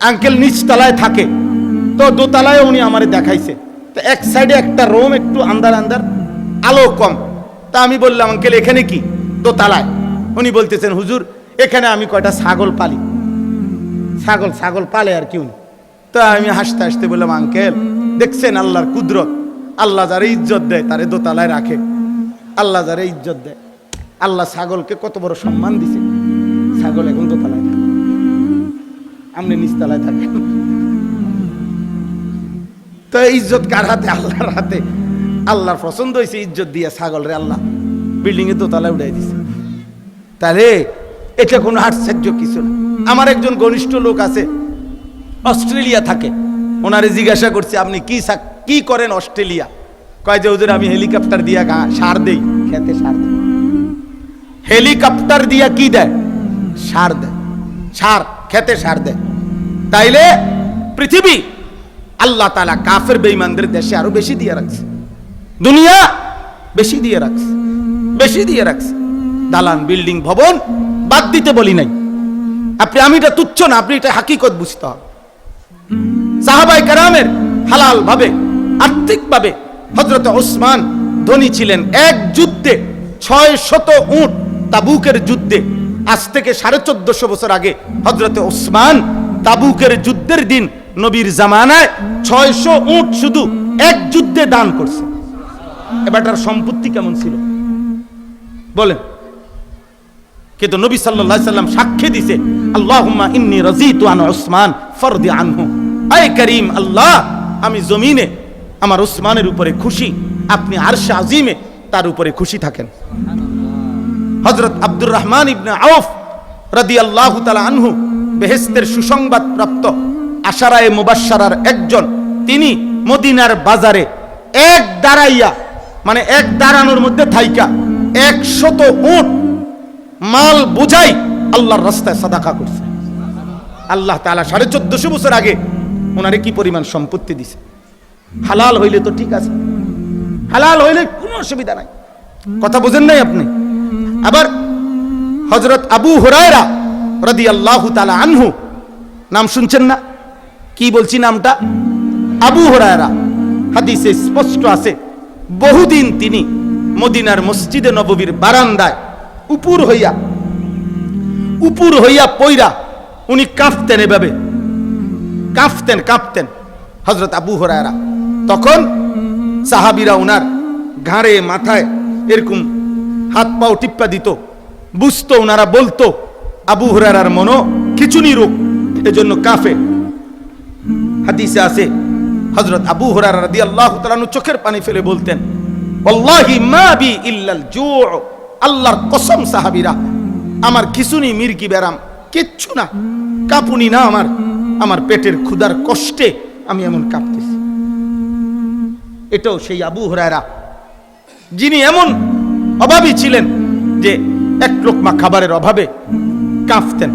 Uncle নিচ তলায় থাকে, তো দোতলায় উনি আমারে দেখাইছে। তো এক সাইডে একটা রুম একটু আন্দার আন্দার, আলো কম। তা আমি বললাম আঙ্কেল এখানে কি? দোতলায়। উনি বলতেছেন হুজুর এখানে আমি কয়টা ছাগল পালি। ছাগল পালে আর কি উনি। তো আমি হাসতে হাসতে বললাম আঙ্কেল দেখছেন আল্লাহর কুদরত, আল্লাহ যারে ইজ্জত দেয় তারে দোতলায় রাখে। আল্লাহ যারে ইজ্জত দেয়, আল্লাহ ছাগলকে কত বড় সম্মান দিছে। ছাগল এখন দোতলায় থাকে, আপনি নিচতলায় থাকেন। তো ইজ্জত কার হাতে? আল্লাহর হাতে। আল্লাহর পছন্দ হয়েছে ইজ্জত দিয়ে ছাগল রে আল্লাহ বিল্ডিং এ দোতলায় উঠাই দিছে। তাহলে এটা কোনো আশ্চর্য কিছু না। আমার একজন ঘনিষ্ঠ লোক আছে, অস্ট্রেলিয়া থাকে। ওনারে জিজ্ঞাসা করছে আপনি কি করেন অস্ট্রেলিয়া? কয় যে হুজুর আমি হেলিকপ্টার দিয়া সার দেই, খেতে সার দেই। হেলিকপ্টার দিয়া কি দেয়? সার দেয়, সার খেতে সার দেয়। তাইলে পৃথিবী আল্লাহ তাআলা কাফের বেঈমানদের দেশে আরো বেশি দিয়ে রাখছে, দুনিয়া বেশি দিয়ে রাখছে, বেশি দিয়ে রাখছে। দালান বিল্ডিং ভবন বাদ দিতে বলি নাই। আমি এটা তুচ্ছ না, আপনি এটা হাকিকত বুঝতে হবে। সাহাবায়ে কেরামের হালাল ভাবে আর্থিক ভাবে হযরত ওসমান ধনী ছিলেন। এক যুদ্ধে 600 উট, তাবুকের যুদ্ধে, আজ থেকে 1450 বছর আগে হযরত ওসমান তাবুকের যুদ্ধের দিন নবীর জামানায় 600 উট শুধু এক যুদ্ধে দান করছে। এবারটার সম্পত্তি কেমন ছিল বলেন? কিন্তু নবী সাল্লাল্লাহু আলাইহি সাল্লাম সাক্ষ্য দিয়েছে আল্লাহুম্মা ইন্নী রাযীতু আন উসমান ফারদি আনহু। আয় করিম আল্লাহ, আমি জমিনে আমার উসমানের উপরে খুশি, আপনি আরশে আজিমে তার উপরে খুশি থাকেন। হযরত আব্দুর রহমান ইবনে আউফ রাদিয়াল্লাহু তাআলা আনহু বেহেশতের সুসংবাদ প্রাপ্ত আশারায়ে মুবাশশারার একজন। তিনি মদিনার বাজারে এক দাঁড়াইয়া, মানে এক দাঁড়ানোর মধ্যে থাইকা 100 উট মাল বোঝাই আল্লাহর রাস্তায় সাদাকা করছে। আল্লাহ তাআলা 1450 বছর আগে ওনারে কি পরিমাণ সম্পত্তি দিছে। হালাল হইলে তো ঠিক আছে, হালাল হইলে কোনো অসুবিধা নাই। কথা বুঝেন নাই আপনি? আবার হযরত আবু হুরায়রা রাদিয়াল্লাহু তাআলা আনহু, নাম শুনছেন না? কি বলছি নামটা? আবু হুরায়রা। হাদিসে স্পষ্ট আছে বহুদিন তিনি মদিনার মসজিদে নববীর বারান্দায় উপর হইয়া পয়রা উনি কাঁপতেন, এভাবে কাঁপতেন হযরত আবু হুরায়রা। তখন সাহাবীরা উনার ঘাড়ে মাথায় এরকম হাত পাও টিপ্পা দিত, বুঝতো, উনারা বলতো আবু হুরায়রার মনো খিচুনি রোগ, এজন্য কাঁপে। হাদিসে আছে হযরত আবু হুরায়রা রাদিয়াল্লাহু তাআলা আনহু চোখের পানি ফেলে বলতেন ওয়াল্লাহি মা বি ইল্লাল জু', আল্লাহর কসম সাহাবীরা আমার খিচুনি মির্গি ব্যারাম কিচ্ছু না, কাঁপুনি না, আমার পেটের ক্ষুধার কষ্টে আমি এমন কাঁপতেছি। এটাও সেই আবু হুরায়রা যিনি এমন অভাবী ছিলেন যে এক লোকমা খাবারের অভাবে কাঁপতেন।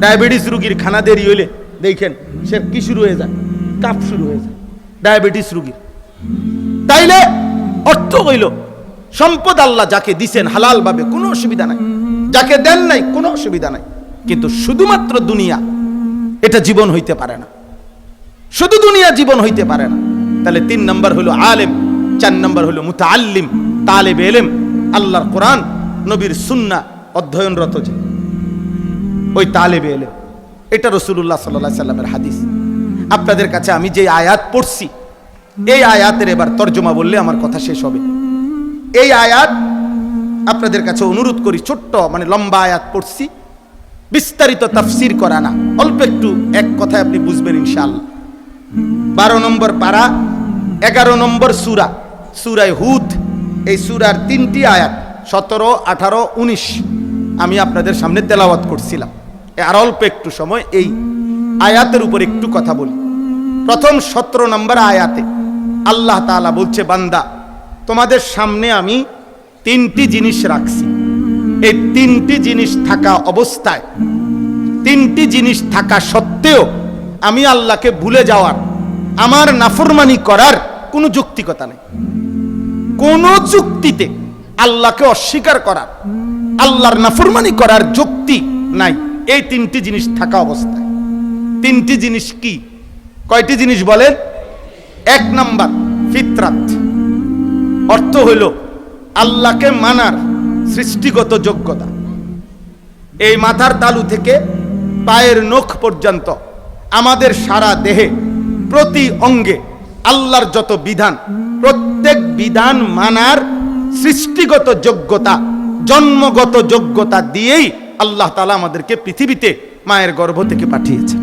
ডায়াবেটিস রোগীর খানা দেরি হইলে দেখেন সে কি শুরু হয়ে যায়, কাঁপ শুরু হয়ে যায়, ডায়াবেটিস রোগীর। তাইলে অর্থ হইল সম্পদ আল্লাহ যাকে দিছেন হালাল ভাবে কোনো অসুবিধা নাই, যাকে দেন নাই কোনো অসুবিধা নাই। কিন্তু শুধুমাত্র দুনিয়া এটা জীবন হইতে পারে না, শুধু দুনিয়া জীবন হইতে পারে না। তাহলে 3 নম্বর হলো আলেম, 4 নম্বর হলো মুতাআল্লিম, তালেবে ইলম, আল্লাহর কোরআন নবীর সুন্নাহ অধ্যয়নরত যে ওই তালেবে ইলম। এটা রাসূলুল্লাহ সাল্লাল্লাহু আলাইহি সাল্লামের হাদিস। আপনাদের কাছে আমি যে আয়াত পড়ছি এই আয়াতের এবার তরজমা বললে আমার কথা শেষ হবে। এই আয়াত আপনাদের কাছে অনুরোধ করি, ছোট্ট মানে লম্বা আয়াত পড়ছি, বিস্তারিত তাফসীর করা না, অল্প একটু এক কথায় আপনি বুঝবেন ইনশাআল্লাহ। 12 নম্বর পারা, 11 নম্বর সূরা, সূরা হুদ। এই সূরার 3টি আয়াত 17, 18, 19 আমি আপনাদের সামনে তেলাওয়াত করছিলাম। আর অল্প একটু সময় এই আয়াতের উপর একটু কথা বলি। প্রথম 17 নম্বর আয়াতে আল্লাহ তাআলা বলছে, বান্দা তোমাদের সামনে আমি 3টি জিনিস রাখছি। এই 3টি জিনিস থাকা অবস্থায়, 3টি জিনিস থাকা সত্ত্বেও আমি আল্লাহকে ভুলে যাওয়ার, আমার নাফরমানি করার কোনো যৌক্তিকতা নেই। কোন যুক্তিতে আল্লাহকে অস্বীকার করার, আল্লাহর নাফরমানি করার যুক্তি নাই এই 3টি জিনিস থাকা অবস্থায়। তিনটি জিনিস কি? কয়টি জিনিস বলেন? এক নাম্বার ফিতরাত, অর্থ হইল আল্লাহকে মানার সৃষ্টিগত যোগ্যতা। এই মাথার তালু থেকে পায়ের নখ পর্যন্ত আমাদের সারা দেহে প্রতি অঙ্গে আল্লাহর যত বিধান, প্রত্যেক বিধান মানার সৃষ্টিগত যোগ্যতা, জন্মগত যোগ্যতা দিয়েই আল্লাহ তাআলা আমাদেরকে পৃথিবীতে মায়ের গর্ভ থেকে পাঠিয়েছেন।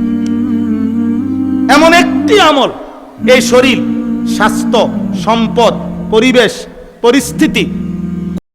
এমন একটি আমল এই শরীর, স্বাস্থ্য, সম্পদ, পরিবেশ, পরিস্থিতি